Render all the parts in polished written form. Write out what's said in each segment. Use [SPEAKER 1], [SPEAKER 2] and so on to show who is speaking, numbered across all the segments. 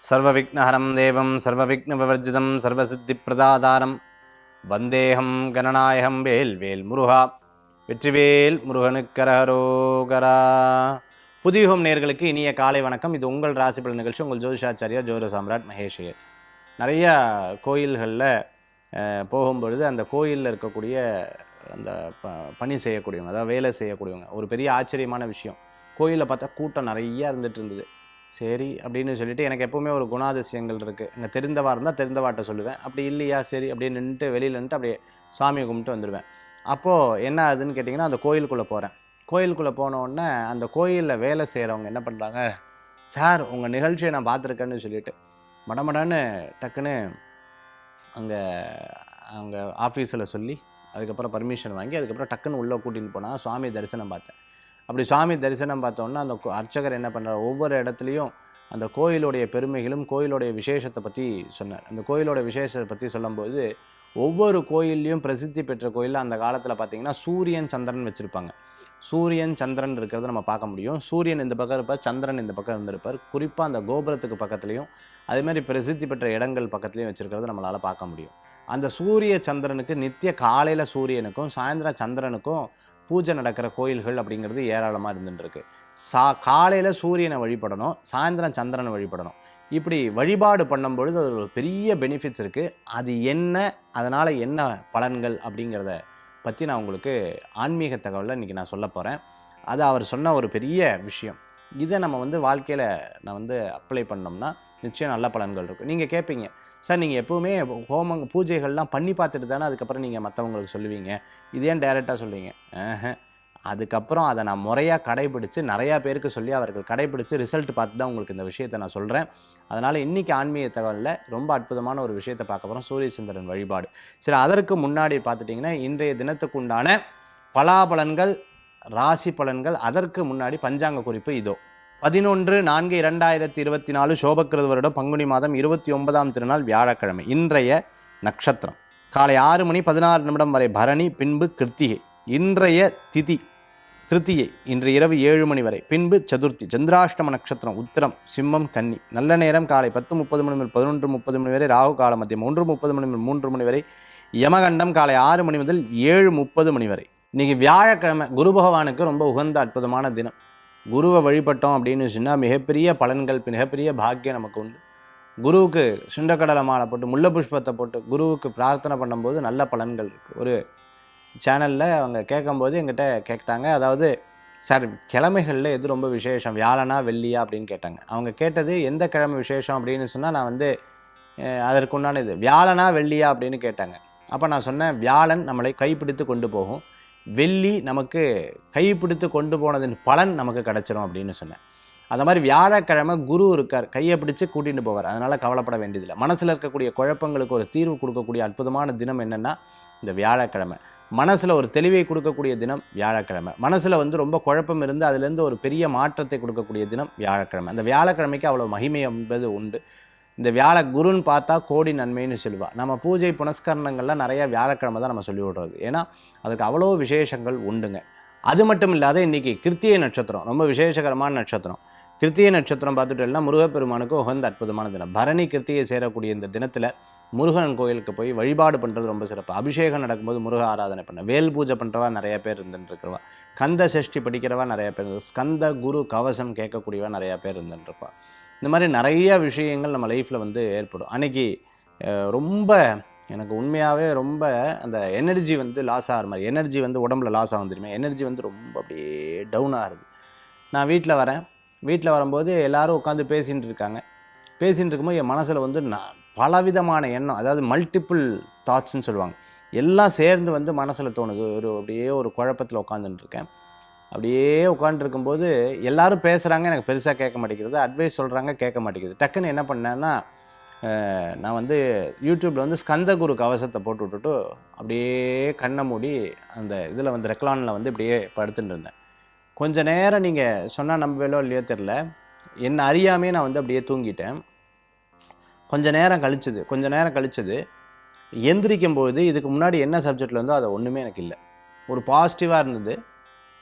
[SPEAKER 1] சர்வவிக்னஹரம் தேவம் சர்வவிக்னவிவர்ஜிதம் சர்வசித்திப்பிரதாதாரம் வந்தேகம் கணநாயகம் வேல் வேல் முருகா வெற்றிவேல் முருகனுக்கரகரோகரா. புதியுகம் நேயர்களுக்கு இனிய காலை வணக்கம். இது உங்கள் ராசிபலன் நிகழ்ச்சி. உங்கள் ஜோதிஷாச்சாரியா ஜோதிட சாம்ராட் மகேஷ். நிறைய கோயில்களில் போகும்பொழுது அந்த கோயிலில் இருக்கக்கூடிய அந்த பணி செய்யக்கூடியவங்க, அதாவது வேலை செய்யக்கூடியவங்க, ஒரு பெரிய ஆச்சரியமான விஷயம், கோயிலில் பார்த்தா கூட்டம் நிறையா இருந்துகிட்டு இருந்தது. சரி அப்படின்னு சொல்லிட்டு எனக்கு எப்போவுமே ஒரு குணாதிசயங்கள் இருக்குது. இங்கே தெரிந்தவா இருந்தால் தெரிந்தவாட்ட சொல்லுவேன், அப்படி இல்லையா சரி அப்படின்னு நின்றுட்டு வெளியில் நின்றுட்டு அப்படியே சாமியை கும்பிட்டு வந்துடுவேன். அப்போது என்ன ஆகுதுன்னு கேட்டிங்கன்னா, அந்த கோயிலுக்குள்ளே போகிறேன். கோயிலுக்குள்ளே போனோடனே அந்த கோயிலில் வேலை செய்கிறவங்க என்ன பண்ணுறாங்க, சார் உங்கள் நிகழ்ச்சியை நான் பார்த்துருக்கேன்னு சொல்லிட்டு மடமடான்னு டக்குன்னு அங்கே அவங்க ஆஃபீஸில் சொல்லி அதுக்கப்புறம் பர்மிஷன் வாங்கி அதுக்கப்புறம் டக்குன்னு உள்ளே கூட்டின்னு போனால் சுவாமி தரிசனம் பார்த்தேன். அப்படி சுவாமி தரிசனம் பார்த்தோன்னா அந்த அர்ச்சகர் என்ன பண்ணுறார், ஒவ்வொரு இடத்துலையும் அந்த கோயிலுடைய பெருமைகளும் கோயிலுடைய விசேஷத்தை பற்றி சொன்னார். அந்த கோயிலோட விசேஷத்தை பற்றி சொல்லும்போது, ஒவ்வொரு கோயில்லையும் பிரசித்தி பெற்ற கோயிலில் அந்த காலத்தில் பார்த்திங்கன்னா சூரியன் சந்திரன் வச்சுருப்பாங்க. சூரியன் சந்திரன் இருக்கிறத நம்ம பார்க்க முடியும். சூரியன் இந்த பக்கம் இருப்பார், சந்திரன் இந்த பக்கம் இருந்திருப்பார். குறிப்பாக அந்த கோபுரத்துக்கு பக்கத்துலேயும் அதேமாதிரி பிரசித்தி பெற்ற இடங்கள் பக்கத்துலேயும் வச்சுருக்கிறத நம்மளால் பார்க்க முடியும். அந்த சூரிய சந்திரனுக்கு நித்திய காலையில் சூரியனுக்கும் சாயந்தரம் சந்திரனுக்கும் பூஜை நடக்கிற கோயில்கள் அப்படிங்கிறது ஏராளமாக இருந்துட்டுருக்கு. காலையில் சூரியனை வழிபடணும், சாயந்தரம் சந்திரனை வழிபடணும். இப்படி வழிபாடு பண்ணும்பொழுது அது ஒரு பெரிய பெனிஃபிட்ஸ் இருக்குது. அது என்ன, அதனால் என்ன பலன்கள் அப்படிங்கிறத பற்றி நான் உங்களுக்கு ஆன்மீக தகவலில் இன்றைக்கி நான் சொல்ல போகிறேன். அது அவர் சொன்ன ஒரு பெரிய விஷயம். இதை நம்ம வாழ்க்கையில் நான் அப்ளை பண்ணோம்னா நிச்சயம் நல்ல பலன்கள் இருக்கும். நீங்கள் கேட்பீங்க, சார் நீங்கள் எப்போவுமே பூஜைகள்லாம் பண்ணி பார்த்துட்டு தானே அதுக்கப்புறம் நீங்கள் மற்றவங்களுக்கு சொல்லுவீங்க, இது ஏன் டைரெக்டாக சொல்லுவீங்க? அதுக்கப்புறம் அதை நான் முறையாக கடைபிடித்து நிறையா பேருக்கு சொல்லி அவர்கள் கடைபிடித்து ரிசல்ட் பார்த்து தான் உங்களுக்கு இந்த விஷயத்தை நான் சொல்கிறேன். அதனால் இன்றைக்கி ஆன்மீக தகவலில் ரொம்ப அற்புதமான ஒரு விஷயத்தை பார்க்க போகிறோம், சூரிய சந்திரன் வழிபாடு. சரி, அதற்கு முன்னாடி பார்த்துட்டிங்கன்னா இன்றைய தினத்துக்கு உண்டான பலாபலன்கள், ராசி பலன்கள். அதற்கு முன்னாடி பஞ்சாங்க குறிப்பு இதோ. 11/4/2024 சோபக்கிருது வருடம் பங்குனி மாதம் 29ஆம் திருநாள் வியாழக்கிழமை. இன்றைய நட்சத்திரம் காலை 6:16 வரை பரணி, பின்பு கிருத்திகை. இன்றைய திதி திருத்தியை இன்று இரவு 7 மணி வரை, பின்பு சதுர்த்தி. சந்திராஷ்டம நட்சத்திரம் உத்திரம், சிம்மம், கன்னி. நல்ல நேரம் காலை 10:30 முதல் 11:30 வரை, ராகு காலம் மதியம் 1:30 முதல் 3 வரை, யமகண்டம் காலை 6 மணி முதல் 7:30 வரை. இன்றைக்கி வியாழக்கிழமை, குரு பகவானுக்கு ரொம்ப உகந்த அற்புதமான தினம். குருவை வழிபட்டோம் அப்படின்னு சொன்னால் மிகப்பெரிய பலன்கள், மிகப்பெரிய பாக்கியம் நமக்கு உண்டு. குருவுக்கு சுண்டக்கடலை மாலை போட்டு முல்லை புஷ்பத்தை போட்டு குருவுக்கு பிரார்த்தனை பண்ணும்போது நல்ல பலன்கள் இருக்குது. ஒரு சேனலில் அவங்க கேட்கும்போது எங்கிட்ட கேட்டாங்க, அதாவது சார் கிழமைகளில் எது ரொம்ப விசேஷம், வியாழனா வெள்ளியா அப்படின்னு கேட்டாங்க. அவங்க கேட்டது எந்த கிழமை விசேஷம் அப்படின்னு சொன்னால் நான் அதற்குண்டான இது வியாழனா வெள்ளியா அப்படின்னு கேட்டாங்க. அப்போ நான் சொன்னேன், வியாழன் நம்மளை கைப்பிடித்து கொண்டு போகும், வெள்ளி நமக்கு கைப்பிடித்து கொண்டு போனதின் பலன் நமக்கு கிடச்சிரும் அப்படின்னு சொன்னேன். அந்த மாதிரி வியாழக்கிழமை குரு இருக்கார், கையை பிடிச்சு கூட்டிகிட்டு போவார். அதனால் கவலைப்பட வேண்டியதில்லை. மனசில் இருக்கக்கூடிய குழப்பங்களுக்கு ஒரு தீர்வு கொடுக்கக்கூடிய அற்புதமான தினம் என்னென்னா இந்த வியாழக்கிழமை. மனசில் ஒரு தெளிவை கொடுக்கக்கூடிய தினம் வியாழக்கிழமை. மனசில் ரொம்ப குழப்பம் இருந்து அதுலேருந்து ஒரு பெரிய மாற்றத்தை கொடுக்கக்கூடிய தினம் வியாழக்கிழமை. அந்த வியாழக்கிழமைக்கு அவ்வளோ மகிமை என்பது உண்டு. இந்த குருன்னு பார்த்தா கோடி நன்மைன்னு சொல்லுவாள். நம்ம பூஜை புனஸ்கரணங்கள்லாம் நிறையா வியாழக்கிழமை தான் நம்ம சொல்லி விடுறது. ஏன்னா அதுக்கு அவ்வளோ விசேஷங்கள் உண்டுங்க. அது மட்டும் இல்லாத இன்றைக்கி கிருத்திகை நட்சத்திரம் ரொம்ப விசேஷகரமான நட்சத்திரம். கிருத்திகை நட்சத்திரம் பார்த்துட்டோம்னா முருகப்பெருமானுக்கு உகந்த அற்புதமான தினம். பரணி கிருத்திகை சேரக்கூடிய இந்த தினத்தில் முருகன் கோயிலுக்கு போய் வழிபாடு பண்ணுறது ரொம்ப சிறப்பு. அபிஷேகம் நடக்கும்போது முருக ஆராதனை பண்ண, வேல் பூஜை பண்ணுறவா நிறையா பேர் இருந்துருக்கிறவா, கந்த சஷ்டி படிக்கிறவா நிறையா பேர், ஸ்கந்த குரு கவசம் கேட்கக்கூடியவா நிறையா பேர் இருந்துருப்பா. இந்த மாதிரி நிறைய விஷயங்கள் நம்ம லைஃப்பில் ஏற்படும். அன்றைக்கி ரொம்ப எனக்கு உண்மையாகவே ரொம்ப அந்த எனர்ஜி லாஸ் ஆகிற மாதிரி, எனர்ஜி உடம்புல லாஸ் ஆகும் தெரியுமா, எனர்ஜி ரொம்ப அப்படியே டவுன் ஆகுது. நான் வீட்டில் வரேன், வீட்டில் வரும்போது எல்லோரும் உட்காந்து பேசிகிட்டு இருக்காங்க. பேசிகிட்டு இருக்கும்போது என் மனசில் நான் பலவிதமான எண்ணம், அதாவது மல்டிப்புள் தாட்ஸ்ன்னு சொல்லுவாங்க, எல்லாம் சேர்ந்து மனசில் தோணுது. அப்படியே ஒரு குழப்பத்தில் உட்காந்துட்டுருக்கேன். அப்படியே உட்காந்துருக்கும்போது எல்லோரும் பேசுகிறாங்க, எனக்கு பெருசாக கேட்க மாட்டேங்கிறது. அட்வைஸ் சொல்கிறாங்க, கேட்க மாட்டேங்குது. டக்குன்னு என்ன பண்ணேன்னா, நான் யூடியூப்பில் ஸ்கந்த குரு கவசத்தை போட்டு விட்டுட்டு அப்படியே கண்ணை மூடி அந்த இதில் ரெக்லானில் இப்படியே படுத்துட்டு இருந்தேன். கொஞ்சம் நேரம் நீங்கள் சொன்னால் நம்பவேலோ இல்லையோ தெரில, என்னை அறியாமே நான் அப்படியே தூங்கிட்டேன். கொஞ்சம் நேரம் கழிச்சது எந்திரிக்கும்போது இதுக்கு முன்னாடி என்ன சப்ஜெக்டில் இருந்தோ அது ஒன்றுமே எனக்கு இல்லை. ஒரு பாசிட்டிவாக இருந்தது.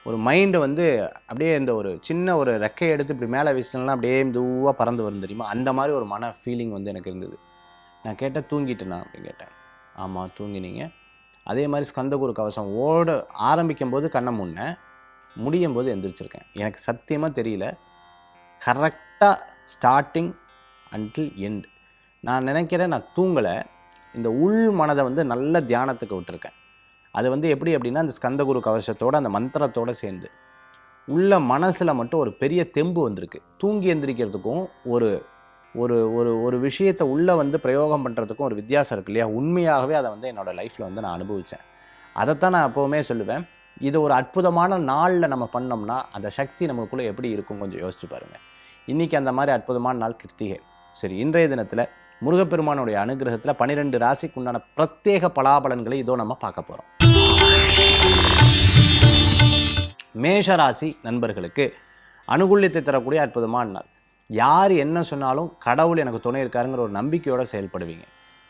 [SPEAKER 1] ஒரு மைண்டு வந்து அப்படியே இந்த ஒரு சின்ன ஒரு ரெக்கை எடுத்து இப்படி மேலே வீசினா அப்படியே மெதுவாக பறந்து வரும் தெரியுமா, அந்த மாதிரி ஒரு மன ஃபீலிங் வந்து எனக்கு இருந்தது. நான் கேட்டேன், தூங்கிட்டேனா அப்படின்னு கேட்டேன். ஆமாம் தூங்கினீங்க. அதே மாதிரி ஸ்கந்தகுரு கவசம் ஓட ஆரம்பிக்கும் போது கண்ணை முன்னேன், முடியும் போது எந்திரிச்சிருக்கேன். எனக்கு சத்தியமாக தெரியல, கரெக்டாக ஸ்டார்டிங் அன்டில் எண்ட். நான் நினைக்கிறேன் நான் தூங்கலை, இந்த உள் மனதை வந்து நல்ல தியானத்துக்கு விட்டுருக்கேன். அது வந்து எப்படி அப்படின்னா, அந்த ஸ்கந்தகுரு கவசத்தோடு அந்த மந்திரத்தோடு சேர்ந்து உள்ள மனசில் மட்டும் ஒரு பெரிய தெம்பு வந்திருக்கு. தூங்கி எந்திரிக்கிறதுக்கும் ஒரு ஒரு ஒரு ஒரு விஷயத்தை உள்ளே வந்து பிரயோகம் பண்ணுறதுக்கும் ஒரு வித்தியாசம் இருக்குது இல்லையா. உண்மையாகவே அதை வந்து என்னோடய லைஃப்பில் வந்து நான் அனுபவித்தேன். அதைத்தான் நான் எப்போவுமே சொல்லுவேன், இது ஒரு அற்புதமான நாளில் நம்ம பண்ணோம்னா அந்த சக்தி நமக்குள்ளே எப்படி இருக்கும் கொஞ்சம் யோசிச்சு பாருங்கள். இன்றைக்கி அந்த மாதிரி அற்புதமான நாள் கிருத்திகை. சரி, இன்றைய தினத்தில் முருகப்பெருமானுடைய அனுகிரகத்தில் 12 ராசிக்கு உண்டான பிரத்யேக பலாபலன்களை இதோ நம்ம பார்க்க போகிறோம். மேஷ ராசி நண்பர்களுக்கு அனுகூல்யத்தை தரக்கூடிய அற்புதமான நாள். யார் என்ன சொன்னாலும் கடவுள் எனக்கு துணை இருக்காருங்கிற ஒரு நம்பிக்கையோடு செயல்படுவீங்க.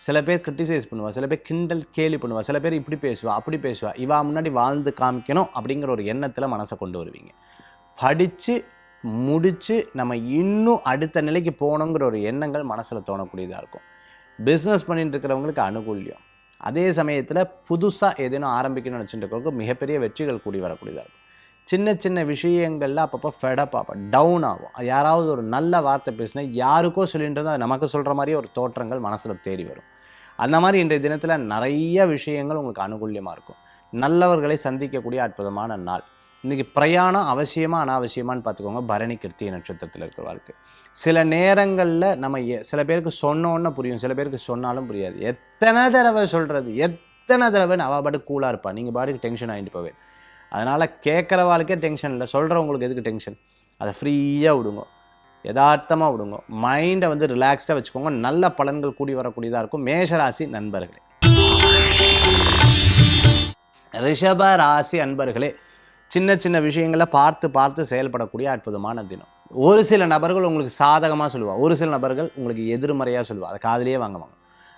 [SPEAKER 1] சில பேர் கிரிட்டிசைஸ் பண்ணுவா, சில பேர் கிண்டல் கேலி பண்ணுவா, சில பேர் இப்படி பேசுவா அப்படி பேசுவா, இவா முன்னாடி வாழ்ந்து காமிக்கணும் அப்படிங்கிற ஒரு எண்ணத்தில் மனசை கொண்டு வருவீங்க. படித்து முடித்து நம்ம இன்னும் அடுத்த நிலைக்கு போகணுங்கிற ஒரு எண்ணங்கள் மனசில் தோணக்கூடியதாக இருக்கும். பிஸ்னஸ் பண்ணிட்டு இருக்கிறவங்களுக்கு அனுகூல்யம். அதே சமயத்தில் புதுசாக ஏதேனும் ஆரம்பிக்கணும்னு நினச்சிட்டு இருக்கிறவங்களுக்கு மிகப்பெரிய வெற்றிகள் கூடி வரக்கூடியதாக இருக்கும். சின்ன சின்ன விஷயங்களில் அப்பப்போ ஃபெடப் ஆகும், டவுன் ஆகும். யாராவது ஒரு நல்ல வார்த்தை பேசினா யாருக்கோ சொல்லின்றது அது நமக்கு சொல்கிற மாதிரியே ஒரு தோற்றங்கள் மனசில் தேடி வரும். அந்த மாதிரி இன்றைய தினத்தில் நிறைய விஷயங்கள் உங்களுக்கு அனுகூல்யமாக இருக்கும். நல்லவர்களை சந்திக்கக்கூடிய அற்புதமான நாள். இன்றைக்கி பிரயாணம் அவசியமாக அனாவசியமானு பார்த்துக்கோங்க. பரணி கிருத்திகை நட்சத்திரத்தில் இருக்கிறவருக்கு சில நேரங்களில் நம்ம சில பேருக்கு சொன்னோன்னு புரியும், சில பேருக்கு சொன்னாலும் புரியாது. எத்தனை தடவை சொல்கிறது, எத்தனை தடவைன்னு அவள் பாட்டுக்கு கூலாக இருப்பாள், நீங்கள் பாட்டுக்கு டென்ஷன் ஆகிட்டு போவேன். அதனால் கேட்குறவாளுக்கே டென்ஷன் இல்லை, சொல்கிறவங்களுக்கு எதுக்கு டென்ஷன். அதை ஃப்ரீயாக விடுங்க, யதார்த்தமாக விடுங்க, மைண்டை வந்து ரிலாக்ஸ்டாக வச்சுக்கோங்க. நல்ல பலன்கள் கூடி வரக்கூடியதாக இருக்கும். மேஷராசி நண்பர்களே. ரிஷப ராசி அன்பர்களே, சின்ன சின்ன விஷயங்களை பார்த்து பார்த்து செயல்படக்கூடிய அற்புதமான தினம். ஒரு சில நபர்கள் உங்களுக்கு சாதகமாக சொல்லுவாள், ஒரு சில நபர்கள் உங்களுக்கு எதிர்மறையாக சொல்லுவாள். அதை காதிலேயே வாங்குவாங்க.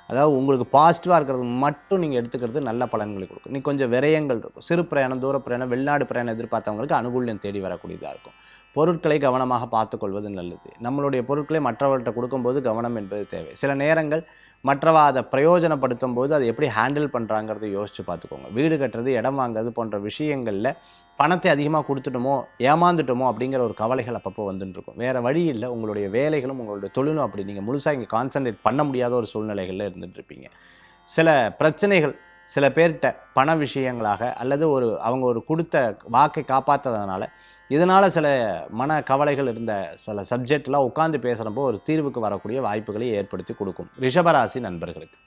[SPEAKER 1] அதாவது உங்களுக்கு பாசிட்டிவாக இருக்கிறது மட்டும் நீங்கள் எடுத்துக்கிறது நல்ல பலன்களை கொடுக்கும். நீ கொஞ்சம் விரயங்கள் இருக்கும். சிறு பிரயாணம், தூர பிரயாணம், வெளிநாடு பிரயாணம் எதிர்பார்த்தவங்களுக்கு அனுகூல்யம் தேடி வரக்கூடியதாக இருக்கும். பொருட்களை கவனமாக பார்த்துக்கொள்வது நல்லது. நம்மளுடைய பொருட்களை மற்றவர்கள்ட்ட கொடுக்கும்போது கவனம் என்பது தேவை. சில நேரங்கள் மற்றவா அதை பிரயோஜனப்படுத்தும் போது அதை எப்படி ஹேண்டில் பண்ணுறாங்கிறத யோசித்து பார்த்துக்கோங்க. வீடு கட்டுறது, இடம் வாங்குறது போன்ற விஷயங்களில் பணத்தை அதிகமாக கொடுத்துட்டோமோ, ஏமாந்துட்டோமோ அப்படிங்கிற ஒரு கவலைகள் அப்பப்போ வந்துட்டு இருக்கும். வேறு வழி இல்லை, உங்களுடைய வேலைகளும் உங்களுடைய தொழிலும் அப்படி நீங்கள் முழுசாக இங்கே கான்சன்ட்ரேட் பண்ண முடியாத ஒரு சூழ்நிலைகளில் இருந்துகிட்ருப்பீங்க. சில பிரச்சனைகள் சில பேர்கிட்ட பண விஷயங்களாக அல்லது அவங்க ஒரு கொடுத்த வாக்கை காப்பாற்றுறதுனால இதனால் சில மன கவலைகள் இருந்த சில சப்ஜெக்ட்லாம் உட்காந்து பேசுகிறப்போ ஒரு தீர்வுக்கு வரக்கூடிய வாய்ப்புகளை ஏற்படுத்தி கொடுக்கும். ரிஷபராசி நண்பர்களுக்கு.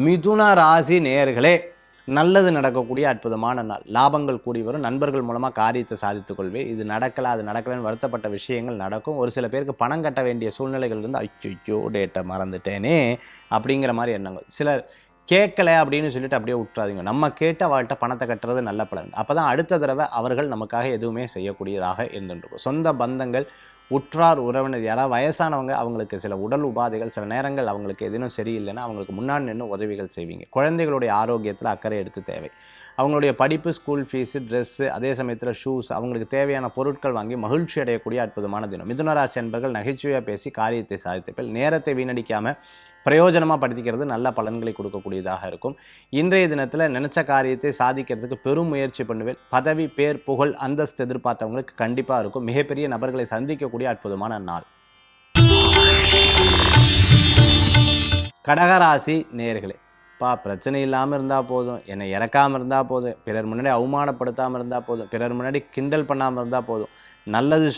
[SPEAKER 1] மிதுன ராசி நேயர்களே, நல்லது நடக்கக்கூடிய அற்புதமான நாள். லாபங்கள் கூடி வரும். நண்பர்கள் மூலமாக காரியத்தை சாதித்துக் கொள்வே. இது நடக்கலை அது நடக்கலைன்னு வருத்தப்பட்ட விஷயங்கள் நடக்கும். ஒரு சில பேருக்கு பணம் கட்ட வேண்டிய சூழ்நிலைகள் இருந்து ஐயோ டேட்டை மறந்துட்டேனே அப்படிங்கிற மாதிரி எண்ணங்கள். சிலர் கேட்கலை அப்படின்னு சொல்லிட்டு அப்படியே விட்டுறாதீங்க. நம்ம கேட்ட வாழ்கிட்ட பணத்தை கட்டுறது நல்ல பலன். அப்போ தான் அடுத்த தடவை அவர்கள் நமக்காக எதுவுமே செய்யக்கூடியதாக இருந்துருக்கும். சொந்த பந்தங்கள், உற்றார் உறவினர், யாராவது வயசானவங்க, அவங்களுக்கு சில உடல் உபாதைகள், சில நேரங்கள் அவங்களுக்கு எதுவும் சரியில்லைன்னா அவங்களுக்கு முன்னாடி நின்று உதவிகள் செய்வீங்க. குழந்தைகளுடைய ஆரோக்கியத்தில் அக்கறை எடுத்து தேவை. அவங்களுடைய படிப்பு, ஸ்கூல் ஃபீஸு, ட்ரெஸ்ஸு, அதே சமயத்தில் ஷூஸ், அவங்களுக்கு தேவையான பொருட்கள் வாங்கி மகிழ்ச்சி அடையக்கூடிய அற்புதமான தினம். மிதுனராசி என்பர்கள் நகைச்சுவையாக பேசி காரியத்தை சாதித்தப்பல் நேரத்தை வீணடிக்காமல் பிரயோஜனமாக படுத்திக்கிறது நல்ல பலன்களை கொடுக்கக்கூடியதாக இருக்கும். இன்றைய தினத்தில் நினச்ச காரியத்தை சாதிக்கிறதுக்கு பெரும் முயற்சி பண்ணுவேன். பதவி, பேர், புகழ், அந்தஸ்து எதிர்பார்த்தவங்களுக்கு கண்டிப்பாக இருக்கும். மிகப்பெரிய நபர்களை சந்திக்கக்கூடிய அற்புதமான நாள். கடகராசி நேயர்களே, பிரச்சனை இல்லாமல் இருந்தால் போதும், என்னை இறக்காமல் இருந்தால் போதும், பிறர் முன்னாடி அவமானப்படுத்தாமல் இருந்தால் போதும், பிறர் முன்னாடி கிண்டல் பண்ணாமல் இருந்தால் போதும், நல்லது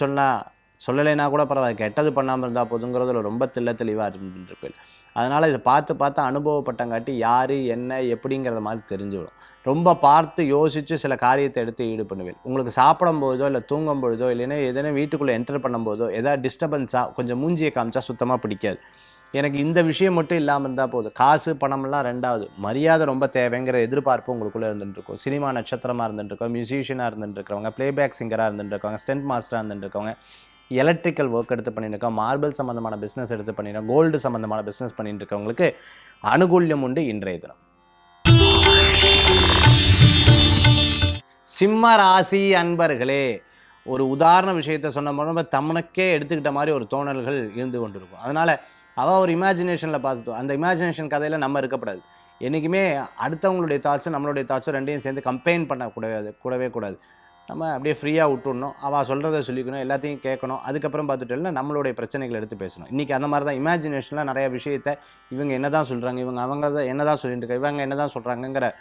[SPEAKER 1] சொல்லலைன்னா கூட பரவாயில்ல, கெட்டது பண்ணாமல் இருந்தால் போதுங்கிறதுல ரொம்ப தெளிவாக இருந்துருப்பேன். அதனால் இதை பார்த்து அனுபவப்பட்டங்காட்டி யார் என்ன எப்படிங்கிறத மாதிரி தெரிஞ்சுவிடும். ரொம்ப பார்த்து யோசித்து சில காரியத்தை எடுத்து ஈடுபடுவேன். உங்களுக்கு சாப்பிடும் போதோ இல்லை தூங்கும் பொழுதோ இல்லைன்னா எதனா வீட்டுக்குள்ளே என்டர் பண்ணும்போதோ எதாவது டிஸ்டர்பன்ஸாக கொஞ்சம் மூஞ்சியை காமிச்சா சுத்தமாக பிடிக்காது. எனக்கு இந்த விஷயம் மட்டும் இல்லாமல் இருந்தால் போதும். காசு பணம்லாம் ரெண்டாவது, மரியாதை ரொம்ப தேவைங்கிற எதிர்பார்ப்பு உங்களுக்குள்ளே இருந்துட்டுருக்கும். சினிமா நட்சத்திரமாக இருந்துட்டுருக்கோம், மியூசிஷியனாக இருந்துட்டுருக்கவங்க, ப்ளேபேக் சிங்கராக இருந்துட்டுருக்கவங்க, ஸ்டென்ட் மாஸ்டராக இருந்துட்டுருக்கவங்க, எலக்ட்ரிக்கல் ஒர்க் எடுத்து பண்ணியிருக்கோம், மார்பிள் சம்மந்தமான பிஸ்னஸ் எடுத்து பண்ணியிருக்கோம், கோல்டு சம்மந்தமான பிஸ்னஸ் பண்ணிட்டு இருக்கவங்களுக்கு அனுகூல்யம் உண்டு இன்றைய தினம். சிம்ம ராசி அன்பர்களே, ஒரு உதாரண விஷயத்தை சொன்ன நம்ம தமனுக்கே எடுத்துக்கிட்ட மாதிரி ஒரு தோணல்கள் இருந்து கொண்டிருக்கும். அதனால் அவள் ஒரு இமேஜினேஷனில் பார்த்துட்டோம். அந்த இமேஜினேஷன் கதையில் நம்ம இருக்கப்படாது. என்றைக்குமே அடுத்தவங்களுடைய தாட்ஸும் நம்மளுடைய தாட்ஸும் ரெண்டையும் சேர்ந்து கம்பெயின் கூடவே கூடாது. நம்ம அப்படியே ஃப்ரீயாக விட்டுடணும். அவள் சொல்கிறத சொல்லிக்கணும், எல்லாத்தையும் கேட்கணும். அதுக்கப்புறம் பார்த்துட்டோம்னா நம்மளுடைய பிரச்சனைகளை எடுத்து பேசணும். இன்றைக்கி அந்த மாதிரி தான் இமேஜினேஷனில் நிறைய விஷயத்தை இவங்க என்ன தான் சொல்கிறாங்க, அவங்க என்ன தான் சொல்லிட்டு இருக்காங்க, இவங்க என்ன தான் சொல்கிறாங்கங்கிற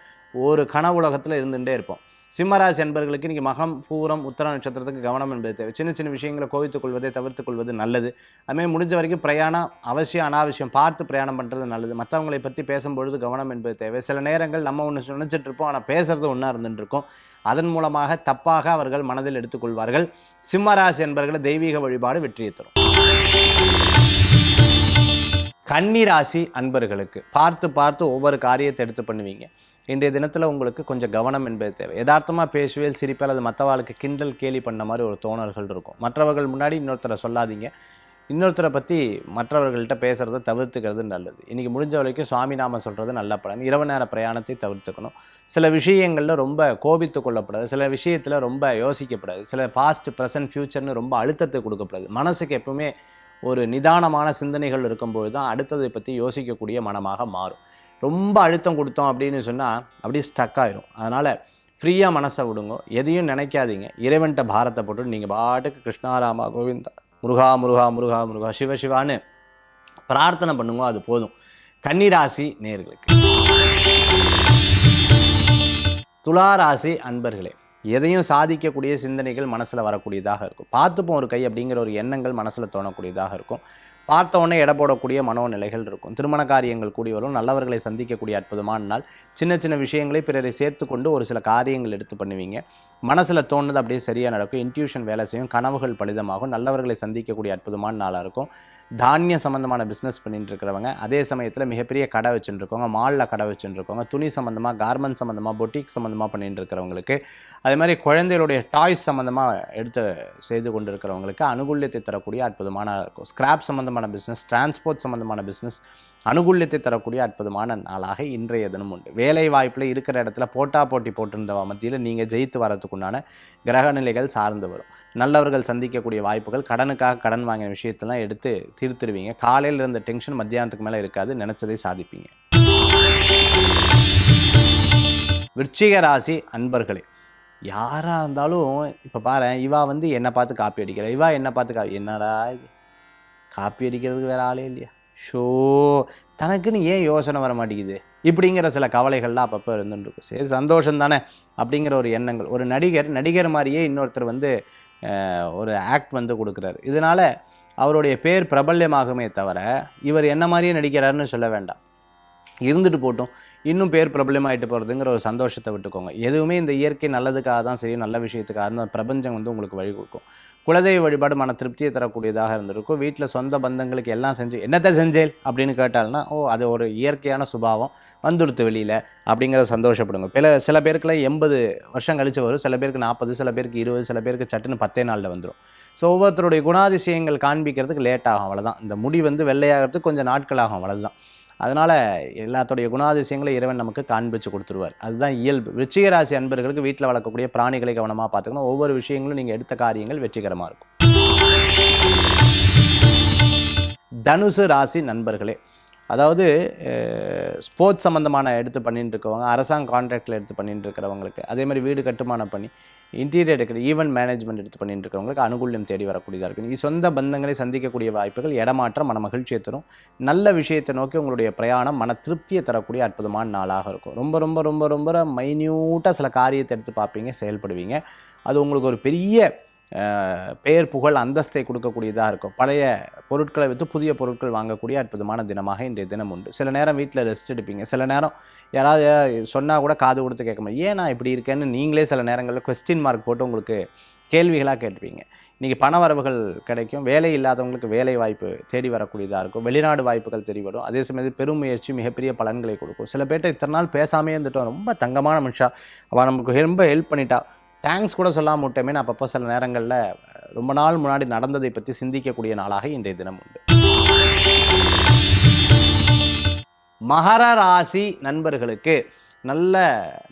[SPEAKER 1] ஒரு கனவுலகத்தில் இருந்துகிட்டே இருப்போம். சிம்மராசி அன்பர்களுக்கு இன்றைக்கி மகம், பூரம், உத்தர நட்சத்திரத்துக்கு கவனம் என்பது தேவை. சின்ன சின்ன விஷயங்களை கோவித்துக் கொள்வதை தவிர்த்து கொள்வது நல்லது. அதுமாதிரி முடிஞ்ச வரைக்கும் பிரயாணம் அவசியம் அனாவசியம் பார்த்து பிரயாணம் பண்ணுறது நல்லது. மற்றவங்களை பற்றி பேசும்பொழுது கவனம் என்பது தேவை. சில நேரங்கள் நம்ம ஒன்று நினச்சிட்டு இருப்போம், ஆனால் பேசுகிறது ஒன்றா இருந்துட்டு இருக்கோம். அதன் மூலமாக தப்பாக அவர்கள் மனதில் எடுத்துக்கொள்வார்கள். சிம்மராசி என்பர்களை தெய்வீக வழிபாடு வெற்றியை தரும். கன்னிராசி அன்பர்களுக்கு பார்த்து ஒவ்வொரு காரியத்தை எடுத்து பண்ணுவீங்க. இன்றைய தினத்தில் உங்களுக்கு கொஞ்சம் கவனம் என்பது தேவை. யதார்த்தமாக பேசுவேல் சிரிப்பால் அது மற்றவர்களுக்கு கிண்டல் கேலி பண்ண மாதிரி ஒரு தோணல்கள் இருக்கும். மற்றவர்கள் முன்னாடி இன்னொருத்தரை சொல்லாதீங்க. இன்னொருத்தரை பற்றி மற்றவர்கள்ட்ட பேசுகிறத தவிர்த்துக்கிறது நல்லது. இன்றைக்கி முடிஞ்ச வரைக்கும் சுவாமி நாம சொல்கிறது நல்ல பலன். இரவு நேர பிரயாணத்தை தவிர்த்துக்கணும். சில விஷயங்களில் ரொம்ப கோபித்து கொள்ளப்படாது. சில விஷயத்தில் ரொம்ப யோசிக்கப்படாது. சில பாஸ்ட் ப்ரெசன்ட் ஃப்யூச்சர்னு ரொம்ப அழுத்தத்தை கொடுக்கப்படாது. மனசுக்கு எப்பவுமே ஒரு நிதானமான சிந்தனைகள் இருக்கும்போது தான் அடுத்ததை பற்றி யோசிக்கக்கூடிய மனமாக மாறும். ரொம்ப அழுத்தம் கொடுத்தோம் அப்படின்னு சொன்னால் அப்படியே ஸ்டக் ஆயிரும். அதனால் ஃப்ரீயாக மனசை விடுங்க. எதையும் நினைக்காதீங்க. இறைவன்கிட்ட பாரத்தை போட்டு நீங்கள் பாட்டுக்கு கிருஷ்ணாராமா கோவிந்தா முருகா முருகா முருகா முருகா சிவசிவான்னு பிரார்த்தனை பண்ணுங்க, அது போதும். கன்னிராசி நேயர்களுக்கு. துளாராசி அன்பர்களே, எதையும் சாதிக்கக்கூடிய சிந்தனைகள் மனசில் வரக்கூடியதாக இருக்கும். பார்த்துப்போம் ஒரு கை அப்படிங்கிற ஒரு எண்ணங்கள் மனசில் தோணக்கூடியதாக இருக்கும். பார்த்த உடனே எடை போடக்கூடிய மனோநிலைகள் இருக்கும். திருமண காரியங்கள் கூடி வரும். நல்லவர்களை சந்திக்கக்கூடிய அற்புதமான நாள். சின்ன சின்ன விஷயங்களை பிறரை சேர்த்து கொண்டு ஒரு சில காரியங்கள் எடுத்து பண்ணுவீங்க. மனசில் தோணுது அப்படியே சரியாக நடக்கும். இன்ட்யூஷன் வேலை செய்யும். கனவுகள் பலிதமாகும். நல்லவர்களை சந்திக்கக்கூடிய அற்புதமான நாளாக இருக்கும். தானிய சம்மந்தமான பிஸ்னஸ் பண்ணிட்டு இருக்கிறவங்க, அதே சமயத்தில் மிகப்பெரிய கடை வச்சுருக்கவங்க, மாலில் கடை வச்சுருக்கவங்க, துணி சம்மந்தமாக, கார்மெண்ட் சம்மந்தமாக, பொட்டிக் சம்மந்தமாக பண்ணிட்டு இருக்கிறவங்களுக்கு, அதே மாதிரி குழந்தைகளுடைய டாய்ஸ் சம்மந்தமாக எடுத்து செய்து கொண்டு இருக்கிறவங்களுக்கு அனுகூல்யத்தை தரக்கூடிய அற்புதமான இருக்கும். ஸ்கிராப் சம்மந்தமான பிஸ்னஸ், டிரான்ஸ்போர்ட் சம்மந்தமான பிஸ்னஸ் அனுகூல்யத்தை தரக்கூடிய அற்புதமான நாளாக இன்றைய தினம் உண்டு. வேலை வாய்ப்பில் இருக்கிற இடத்துல போட்டி போட்டிருந்த மத்தியில் நீங்கள் ஜெயித்து வரதுக்குண்டான கிரக நிலைகள் சார்ந்து வரும். நல்லவர்கள் சந்திக்கக்கூடிய வாய்ப்புகள், கடனுக்காக கடன் வாங்கின விஷயத்தெல்லாம் எடுத்து தீர்த்துடுவீங்க. காலையில் இருந்த டென்ஷன் மத்தியானத்துக்கு மேலே இருக்காது. நினச்சதை சாதிப்பீங்க. விருச்சிக ராசி அன்பர்களே, யாராக இருந்தாலும் இப்போ பாரு, இவா என்னை பார்த்து காப்பி அடிக்கிற, இவா என்னை பார்த்து என்னடா இது காப்பி அடிக்கிறதுக்கு வேறு ஆளே இல்லையா, ஷோ தனக்குன்னு ஏன் யோசனை வர மாட்டேங்குது, இப்படிங்கிற சில கவலைகள்லாம் அப்பப்போ இருந்துருக்கும். சரி, சந்தோஷம் தானே அப்படிங்கிற ஒரு எண்ணங்கள். ஒரு நடிகர் மாதிரியே இன்னொருத்தர் ஒரு ஆக்ட் கொடுக்குறாரு. இதனால் அவருடைய பேர் பிரபல்யமாகுமே தவிர இவர் என்ன மாதிரியே நடிக்கிறாருன்னு சொல்ல வேண்டாம். இருந்துட்டு போட்டும், இன்னும் பேர் பிரபலமாயிட்டு போகிறதுங்கிற ஒரு சந்தோஷத்தை விட்டுக்கோங்க. எதுவுமே இந்த இயற்கை நல்லதுக்காக தான் செய்யும். நல்ல விஷயத்துக்காக தான் பிரபஞ்சம் உங்களுக்கு வழி கொடுக்கும். குலதெய்வ வழிபாடு மன திருப்தியை தரக்கூடியதாக இருந்திருக்கும். வீட்டில் சொந்த பந்தங்களுக்கு எல்லாம் செஞ்சு என்னத்தை செஞ்சேல் அப்படின்னு கேட்டால்னா, அது ஒரு இயற்கையான சுபாவம் வந்துடுத்து வெளியில் அப்படிங்கிறத சந்தோஷப்படுங்க. சில பேருக்குலாம் 80 வருஷம் கழித்து வரும். சில பேருக்கு 40, சில பேருக்கு 20, சில பேருக்கு சட்டுன்னு 10 நாளில் வந்துடும். ஸோ ஒவ்வொருத்தருடைய குணாதிசயங்கள் காண்பிக்கிறதுக்கு லேட் ஆகும், அவ்வளோதான். இந்த முடி வெள்ளையாகிறதுக்கு கொஞ்சம் நாட்கள் ஆகும், அவ்வளோதான். அதனால் எல்லாத்துடைய குணாதிசயங்களை இறைவன் நமக்கு காண்பிச்சு கொடுத்துருவார். அதுதான் இயல்பு. விருச்சிக ராசி அன்பர்களுக்கு வீட்டில் வளர்க்கக்கூடிய பிராணிகளை கவனமாக பார்த்துக்கணும். ஒவ்வொரு விஷயங்களும் நீங்கள் எடுத்த காரியங்கள் வெற்றிகரமாக இருக்கும். தனுசு ராசி நண்பர்களே, அதாவது ஸ்போர்ட்ஸ் சம்மந்தமான எடுத்து பண்ணிட்டு இருக்கவங்க, அரசாங்க கான்ட்ராக்டில் எடுத்து பண்ணிட்டு இருக்கிறவங்களுக்கு, அதே மாதிரி வீடு கட்டுமானம் பண்ணி இன்டீரியர் எடுக்கிற ஈவெண்ட் மேனேஜ்மெண்ட் எடுத்து பண்ணிட்டு இருக்கிறவங்களுக்கு அனுகூல்யம் தேடி வரக்கூடியதாக இருக்குது. நீங்கள் சொந்த பந்தங்களை சந்திக்கக்கூடிய வாய்ப்புகள், இடமாற்றம், மன மகிழ்ச்சியை தரும். நல்ல விஷயத்தை நோக்கி உங்களுடைய பிரயாணம் மன திருப்தியை தரக்கூடிய அற்புதமான நாளாக இருக்கும். ரொம்ப ரொம்ப ரொம்ப ரொம்ப மைன்யூட்டாக சில காரியத்தை எடுத்து பார்ப்பீங்க, செயல்படுவீங்க. அது உங்களுக்கு ஒரு பெரிய பெயர் புகழ் அந்தஸ்தை கொடுக்கக்கூடியதாக இருக்கும். பழைய பொருட்களை விற்று புதிய பொருட்கள் வாங்கக்கூடிய அற்புதமான தினமாக இன்றைய தினம் உண்டு. சில நேரம் வீட்டில் ரெஸ்ட் எடுப்பீங்க. சில நேரம் யாராவது சொன்னால் கூட காது கொடுத்து கேட்க முடியும். ஏன் நான் இப்படி இருக்கேன்னு நீங்களே சில நேரங்களில் கொஸ்டின் மார்க் போட்டு உங்களுக்கு கேள்விகளாக கேட்பீங்க. இன்றைக்கி பண வரவுகள் கிடைக்கும். வேலை இல்லாதவங்களுக்கு வேலை வாய்ப்பு தேடி வரக்கூடியதாக இருக்கும். வெளிநாடு வாய்ப்புகள் தேடி வரும். அதே சமயத்தில் பெரும் முயற்சி மிகப்பெரிய பலன்களை கொடுக்கும். சில பேர்ட்ட இத்தனை நாள் பேசாமே இருந்துட்டோம், ரொம்ப தங்கமான மனுஷா, அவள் நமக்கு ரொம்ப ஹெல்ப் பண்ணிட்டா, தேங்க்ஸ் கூட சொல்லாமல் விட்டோமே, அப்பப்போ சில நேரங்களில் ரொம்ப நாள் முன்னாடி நடந்ததை பற்றி சிந்திக்கக்கூடிய நாளாக இன்றைய தினம் உண்டு. மகர ராசி நண்பர்களுக்கு நல்ல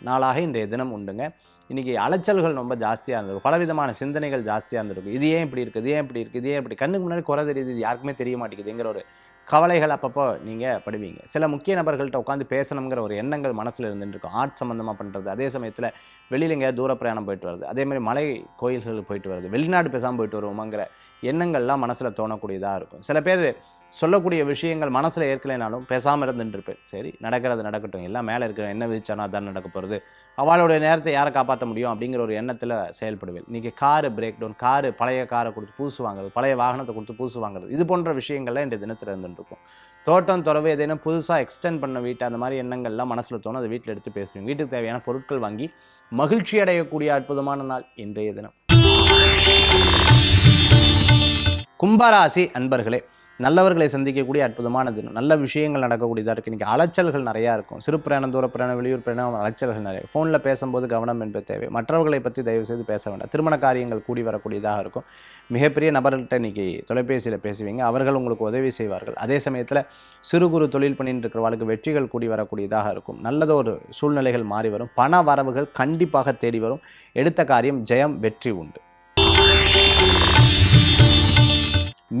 [SPEAKER 1] நாளாக இன்றைய தினம் உண்டுங்க. இன்றைக்கி அலைச்சல்கள் ரொம்ப ஜாஸ்தியாக இருந்திருக்கும், பலவிதமான சிந்தனைகள் ஜாஸ்தியாக இருந்திருக்கும். இது ஏன் இப்படி இருக்குது, இது ஏன் இப்படி இருக்குது, இது ஏன் இப்படி கண்ணுக்கு முன்னாடி குறை தெரியுது, இது யாருக்குமே தெரிய மாட்டேங்குதுங்கிற ஒரு கவலைகள் அப்பப்போ நீங்கள் படுவீங்க. சில முக்கிய நபர்கள்ட்ட உட்காந்து பேசணுங்கிற ஒரு எண்ணங்கள் மனசில் இருந்துருக்கும். ஆர்ட் சம்மந்தமாக பண்ணுறது, அதே சமயத்தில் வெளியில் எங்கேயாவது தூர பிரயாணம் போயிட்டு வருது, அதேமாதிரி மலை கோயில்களுக்கு போயிட்டு வருது, வெளிநாடு பேசாமல் போயிட்டு வருவோமாங்கிற எண்ணங்கள்லாம் மனசில் தோணக்கூடியதாக இருக்கும். சில பேர் சொல்லக்கூடிய விஷயங்கள் மனசில் ஏற்கலைனாலும் பேசாமல் இருந்துருப்பேன். சரி, நடக்கிறது நடக்கட்டும், எல்லாம் மேலே இருக்கிற என்ன விதிச்சானோ அதான் நடக்க போகிறது, அவளுடைய நேரத்தை யாரை காப்பாற்ற முடியும் அப்படிங்கிற ஒரு எண்ணத்தில் செயல்படுவேன். இன்றைக்கி காரு பிரேக் டவுன், பழைய காரை கொடுத்து பூசு வாங்குறது, பழைய வாகனத்தை கொடுத்து பூசு வாங்குறது, இது போன்ற விஷயங்கள்லாம் இன்றைய தினத்தில் இருந்துருக்கும். தோட்டம் துறவு எதேனும் புதுசாக எக்ஸ்டெண்ட் பண்ண வீட்டை அந்த மாதிரி எண்ணங்கள்லாம் மனசில் தோணும். அதை வீட்டில் எடுத்து பேசுவீங்க. வீட்டுக்கு தேவையான பொருட்கள் வாங்கி மகிழ்ச்சி அடையக்கூடிய அற்புதமான நாள் இன்றைய தினம். கும்பராசி அன்பர்களே, நல்லவர்களை சந்திக்கக்கூடிய அற்புதமான தினம். நல்ல விஷயங்கள் நடக்கக்கூடியதாக இருக்குது. இன்றைக்கி அலைச்சல்கள் நிறையா இருக்கும். சிறு பிரயாணம், தூர பிரயாணம், வெளியூர் பிரயாணம், அலைச்சல்கள் நிறைய. ஃபோனில் பேசும்போது கவனம் என்பது தேவை. மற்றவர்களை பற்றி தயவு செய்து பேச வேண்டாம். திருமண காரியங்கள் கூடி வரக்கூடியதாக இருக்கும். மிகப்பெரிய நபர்கள்ட்ட இன்றைக்கி தொலைபேசியில் பேசுவீங்க. அவர்கள் உங்களுக்கு உதவி செய்வார்கள். அதே சமயத்தில் சிறு குறு தொழில் பண்ணிட்டு இருக்கிறவர்களுக்கு வெற்றிகள் கூடி வரக்கூடியதாக இருக்கும். நல்லதொரு சூழ்நிலைகள் மாறி வரும். பண வரவுகள் கண்டிப்பாக தேடி வரும். எடுத்த காரியம் ஜெயம், வெற்றி உண்டு.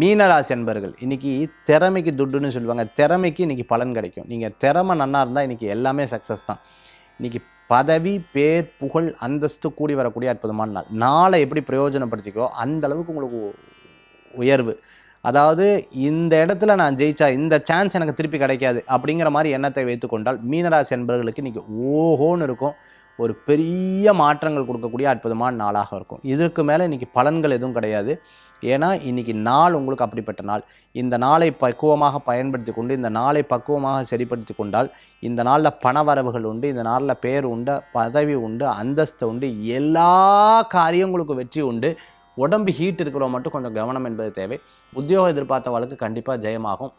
[SPEAKER 1] மீனராசி அன்பர்கள், இன்றைக்கி திறமைக்கு துட்டுன்னு சொல்லுவாங்க. திறமைக்கு இன்றைக்கி பலன் கிடைக்கும். நீங்கள் திறமை நன்னா இருந்தால் இன்றைக்கி எல்லாமே சக்ஸஸ் தான். இன்றைக்கி பதவி, பேர், புகழ், அந்தஸ்து கூடி வரக்கூடிய அற்புதமான நாள். நாளை எப்படி பிரயோஜனப்படுத்திக்கிறோ அந்த அளவுக்கு உங்களுக்கு உயர்வு. அதாவது இந்த இடத்துல நான் ஜெயிச்சா இந்த சான்ஸ் எனக்கு திருப்பி கிடைக்காது அப்படிங்கிற மாதிரி எண்ணத்தை வைத்துக்கொண்டால் மீனராசி அன்பர்களுக்கு இன்றைக்கி ஓஹோன்னு இருக்கும். ஒரு பெரிய மாற்றங்கள் கொடுக்கக்கூடிய அற்புதமான நாளாக இருக்கும். இதற்கு மேலே இன்றைக்கி பலன்கள் எதுவும் கிடையாது. ஏன்னா இன்றைக்கி நாள் உங்களுக்கு அப்படிப்பட்ட நாள். இந்த நாளை பக்குவமாக பயன்படுத்தி கொண்டு, இந்த நாளை பக்குவமாக சரிப்படுத்தி கொண்டால் இந்த நாளில் பண வரவுகள் உண்டு, இந்த நாளில் பேர் உண்டு, பதவி உண்டு, அந்தஸ்து உண்டு, எல்லா காரியங்களுக்கும் வெற்றி உண்டு. உடம்பு ஹீட் இருக்கிறவங்க மட்டும் கொஞ்சம் கவனம் என்பது தேவை. உத்தியோகம் எதிர்பார்த்தவளுக்கு கண்டிப்பாக ஜெயமாகும்.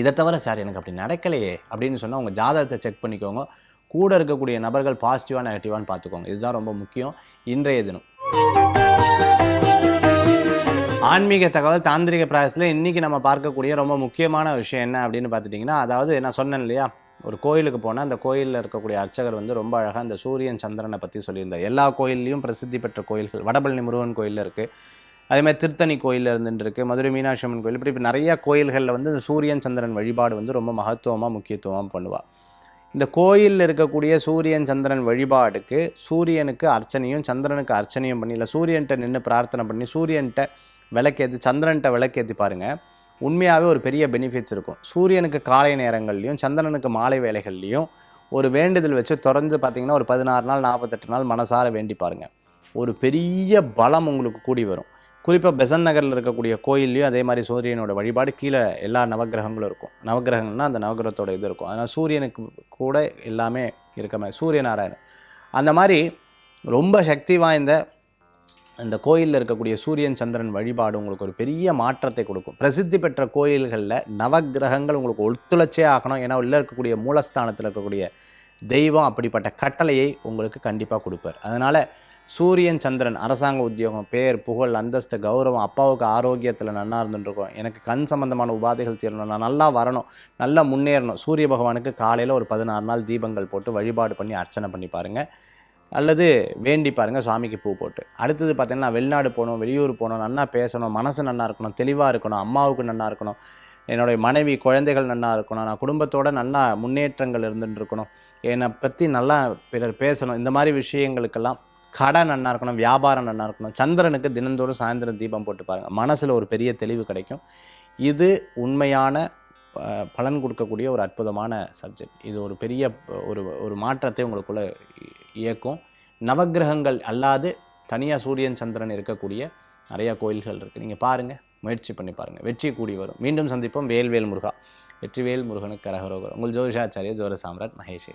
[SPEAKER 1] இதை தவிர சார் எனக்கு அப்படி நடக்கலையே அப்படின்னு சொன்னால் உங்கள் ஜாதகத்தை செக் பண்ணிக்கோங்க. கூட இருக்கக்கூடிய நபர்கள் பாசிட்டிவாக நெகட்டிவான்னு பார்த்துக்கோங்க. இதுதான் ரொம்ப முக்கியம் இன்றைய தினம். ஆன்மீக தகவல் தாந்திரிக பிராயசத்தில் இன்றைக்கி நம்ம பார்க்கக்கூடிய ரொம்ப முக்கியமான விஷயம் என்ன அப்படின்னு பார்த்துட்டிங்கன்னா, அதாவது நான் சொன்னேன் இல்லையா, ஒரு கோயிலுக்கு போனால் அந்த கோயிலில் இருக்கக்கூடிய அர்ச்சகர் வந்து ரொம்ப அழகாக அந்த சூரியன் சந்திரனை பற்றி சொல்லியிருந்தார். எல்லா கோயில்லையும் பிரசித்தி பெற்ற கோயில்கள் வடபழனி முருகன் கோயிலில் இருக்குது, அதேமாதிரி திருத்தணி கோயிலில் இருந்துருக்கு, மதுரை மீனாட்சி அம்மன் கோயில், இப்படி நிறையா கோயில்களில் வந்து இந்த சூரியன் சந்திரன் வழிபாடு வந்து ரொம்ப மகத்துவமாக முக்கியத்துவமாக பண்ணுவாள். இந்த கோயிலில் இருக்கக்கூடிய சூரியன் சந்திரன் வழிபாடுக்கு சூரியனுக்கு அர்ச்சனையும் சந்திரனுக்கு அர்ச்சனையும் பண்ணி, இல்லை சூரியன்கிட்ட நின்று பிரார்த்தனை பண்ணி சூரியன்கிட்ட விளக்கேற்றி சந்திரன்கிட்ட விளக்கேற்றி பாருங்கள், உண்மையாகவே ஒரு பெரிய பெனிஃபிட்ஸ் இருக்கும். சூரியனுக்கு காலை நேரங்கள்லையும் சந்திரனுக்கு மாலை வேலைகள்லையும் ஒரு வேண்டுதல் வச்சு தொடர்ந்து பார்த்திங்கன்னா ஒரு 16 நாள் 48 நாள் மனசார வேண்டி பாருங்கள். ஒரு பெரிய பலம் உங்களுக்கு கூடி வரும். குறிப்பாக பெசன் நகரில் இருக்கக்கூடிய கோயில்லையும் அதே மாதிரி சூரியனோட வழிபாடு கீழே எல்லா நவகிரகங்களும் இருக்கும். நவகிரகங்கள்னால் அந்த நவகிரகத்தோட இது இருக்கும். அதனால் சூரியனுக்கு கூட எல்லாமே இருக்க மாதிரி சூரியநாராயணன் அந்த மாதிரி ரொம்ப சக்தி வாய்ந்த இந்த கோயிலில் இருக்கக்கூடிய சூரியன் சந்திரன் வழிபாடு உங்களுக்கு ஒரு பெரிய மாற்றத்தை கொடுக்கும். பிரசித்தி பெற்ற கோயில்களில் நவகிரகங்கள் உங்களுக்கு ஒத்துழைச்சே ஆகணும். ஏன்னா உள்ளே இருக்கக்கூடிய மூலஸ்தானத்தில் இருக்கக்கூடிய தெய்வம் அப்படிப்பட்ட கட்டளையை உங்களுக்கு கண்டிப்பாக கொடுப்பார். அதனால் சூரியன் சந்திரன், அரசாங்க உத்தியோகம், பேர், புகழ், அந்தஸ்து, கௌரவம், அப்பாவுக்கு ஆரோக்கியத்தில் நல்லா இருந்துருக்கும், எனக்கு கண் சம்பந்தமான உபாதைகள் தீரணும், நான் நல்லா வரணும், நல்லா முன்னேறணும், சூரிய பகவானுக்கு காலையில் ஒரு 16 நாள் தீபங்கள் போட்டு வழிபாடு பண்ணி அர்ச்சனை பண்ணி பாருங்கள். அல்லது வேண்டி பாருங்கள் சுவாமிக்கு பூ போட்டு. அடுத்தது பார்த்திங்கன்னா வெளிநாடு போகணும், வெளியூர் போகணும், நல்லா பேசணும், மனசு நல்லா இருக்கணும், தெளிவாக இருக்கணும், அம்மாவுக்கு நல்லா இருக்கணும், என்னுடைய மனைவி குழந்தைகள் நல்லா இருக்கணும், நான் குடும்பத்தோடு நல்லா முன்னேற்றங்கள் இருந்துட்டு இருக்கணும், என்னை பற்றி நல்லா பிறர் பேசணும், இந்த மாதிரி விஷயங்களுக்கெல்லாம் கடை நல்லா இருக்கணும், வியாபாரம் நல்லா இருக்கணும். சந்திரனுக்கு தினந்தோறும் சாயந்தரம் தீபம் போட்டு பாருங்கள், மனசில் ஒரு பெரிய தெளிவு கிடைக்கும். இது உண்மையான பலன் கொடுக்கக்கூடிய ஒரு அற்புதமான சப்ஜெக்ட். இது ஒரு பெரிய ஒரு மாற்றத்தை உங்களுக்குள்ளே இயக்கும். நவகிரகங்கள் அல்லாது தனியாக சூரியன் சந்திரன் இருக்கக்கூடிய நிறையா கோயில்கள் இருக்குது. நீங்கள் பாருங்கள், முயற்சி பண்ணி பாருங்கள், வெற்றி கூடி வரும். மீண்டும் சந்திப்போம். வேல்வேல் முருகா. வெற்றிவேல் முருகனுக்கு கரகரோகர். உங்கள் ஜோதிஷாச்சாரிய ஜோர சாம்ராட் மகேஷ்.